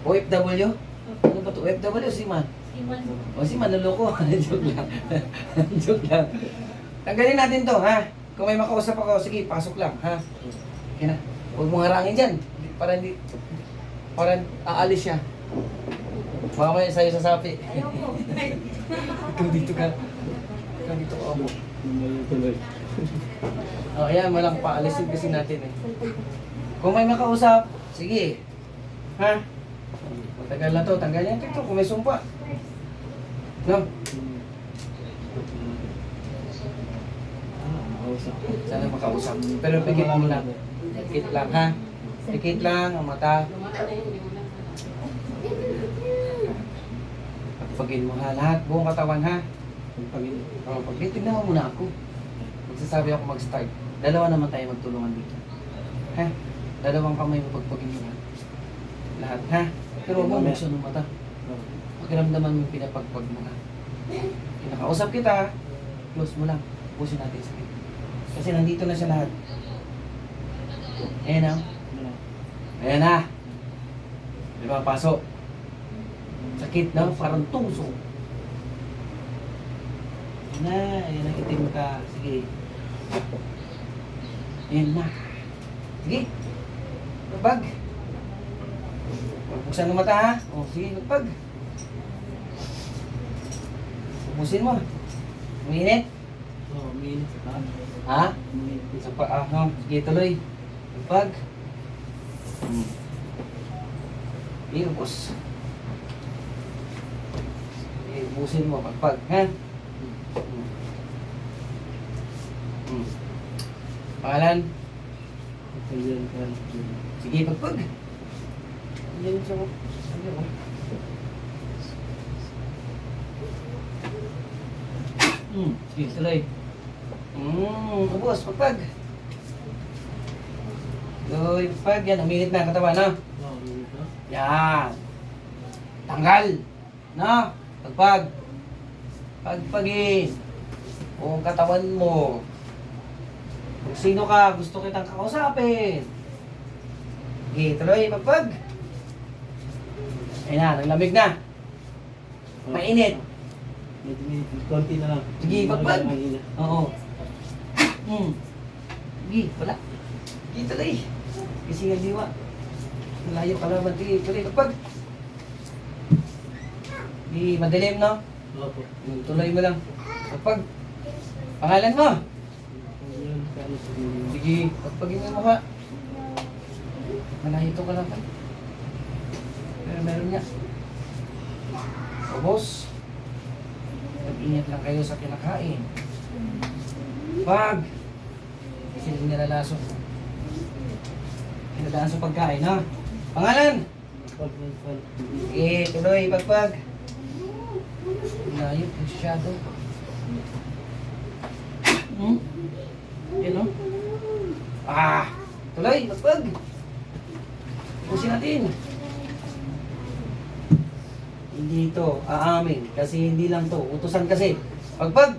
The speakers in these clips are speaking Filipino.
OFW? Ano ba to? OFW o Seaman? Iman. O Seaman, naloko. Joke lang. Joke lang. Tanggalin natin to, ha? Kung may makausap ako, sige, pasok lang, ha? Okay na. Huwag mong harangin dyan. Para aalis siya. Baka kayo sa'yo sa sapi. Ayoko. Ikaw dito ka. Ikaw dito ka ako. O, ayan, walang paalisin kasi natin eh. Kung may makausap, sige. Ha? Matagal na to, tanggal yan ito kung may sumpa. No? Sana makausap. Pero pikit mo lang. Pikit lang, ha? Pikit lang ang mata. Pagpagin mo ha, lahat, buong katawan ha. Pagpagin, tignan mo muna ako. Magsasabi ako mag-start. Dalawa naman tayo magtulungan dito. Ha? Dalawang kamay mo pagpagin mo ha. Lahat ha. Pero huwag mo buksan ng mata. Pakiramdaman mo yung pinapagpag mo ha. Kinakausap kita, close mo lang. Pusin natin sa sakit. Kasi nandito na siya lahat. Ayan na. Ayan na. Di ba, pasok. Sakit na, parang tuso. Ayan na, ayan na, itim ka. Sige. Ayan na. Sige. Magbag. Buksan mo mata ha. O, sige, magbag. Bubusin mo. Uminit. Minit sa taas. Ha? Isa pa, no? Sige, tuloy. Magbag. Iubos. Iubusin mo, pagpag, ha? Pangalan? Sige, pagpag. Yan siya mo. Sige, tuloy. Ubos, pagpag. Tuloy, pagpag. Yan, umilit na ang katawan, no? Yan. Tanggal. No? Pagpag. Pagpagin. Buong katawan mo. Kung sino ka, gusto kitang kakausapin. Sige, tuloy, pagpag. Ayun na, naglamig na. Mainit. Medyo konti na lang. Sige, pagpag. Oo. Sige, wala. Sige, tuloy. Kasi nga diwa. Malayo ka naman, sige, tuloy, pagpag. Sige, madilim, no? Opo. Tuloy mo lang. Pagpag. Pangalan mo? Sige, pagpagin mo yung mukha. Malayo ka naman. Pero meron niya. Ubos. Mag-ingat lang kayo sa kinakain. Pag! Kasi hindi nilalaso. Pinadaan sa pagkain, ha? Pangalan! Sige, tuloy, pagpag. Layo, masyado. Yan, no? Tuloy, pagpag. Pusin natin. Hindi ito aamin kasi hindi lang to utusan kasi pagpag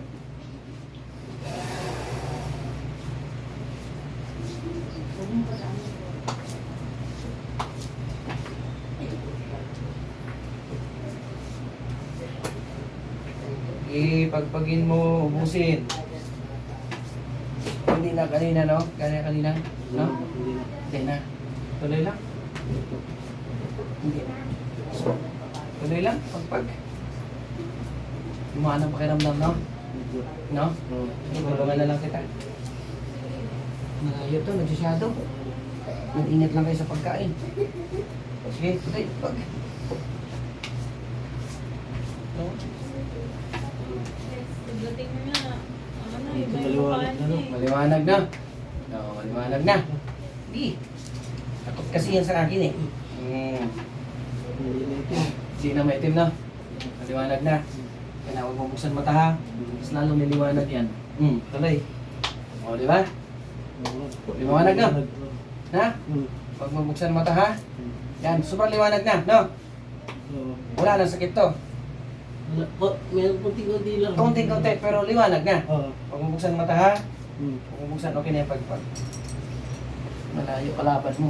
pagpagin mo, ubusin. Hindi na kanina, no? Kanina, no? Hindi na. Tuloy lang. Hindi. Tuloy lang, pagpag. Lumaan ang pakiramdam, no? No? Tulungan na lang kita. Malayo to, nagsisyado. Mag-ingat lang kayo sa pagkain. Sige, tuloy, pag. No? Pagdating mo na, Ito, iba yung maliwanag na, no? mukha Maliwanag na. Oo, maliwanag na. Hindi. Takot kasi yan sa akin eh. Hindi na may itim na. Maliwanag na. Kaya huwag mo buksan mata ha. Mas lalong niliwanag yan. Tuloy. O, di ba? Liwanag na. Na? Huwag mo buksan mata ha. Yan, sobrang liwanag na, no? Wala nang sakit to. Meron kunti-kunti lang. Konti-konti, pero liwanag na. Oo. Huwag mo buksan mata ha. Huwag mo buksan, okay na yung pagpag. Malayo kalaban mo.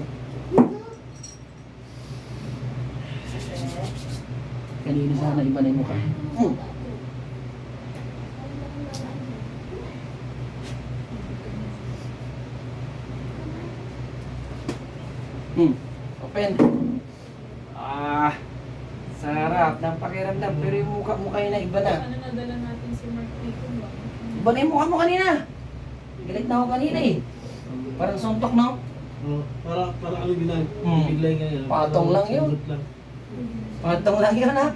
Kanina sana iba na yung mukha. Open. Ah, sarap ng pakiramdam. Pero yung mukha yun na iba na. Ano nadala natin si Mark dito ba? Iba na yung mukha mo kanina. Galit na ako kanina eh. Parang suntok no? Para ano ginag biglay ka yun. Patong lang yun. Sundot lang. Patong lang yun ha.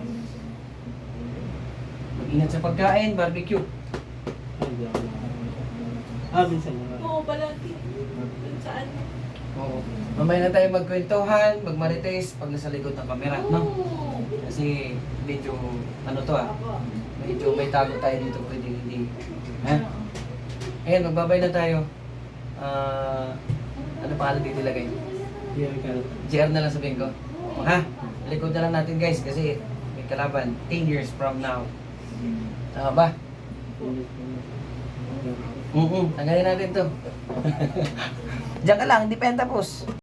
Mag-ingat sa pagkain, barbecue. Ay, di ako. Minsan lang. Oo, palagi. Dun saan? Oo. Mamaya na tayo magkwentuhan, magmarites pag nasa likod ng kamera, no? Oo. Kasi medyo, ano to ah, medyo may tago tayo dito, pwede hindi. Ha? Ayan, magbabay na tayo. Ano pangalan dito ilagay? Diyan ka. JR na lang sabihin ko. Ha? Likod na lang natin guys, kasi may kalaban, 10 years from now. Tama ba? Tanggalin natin to. Diyan ka lang, hindi pa yan tapos.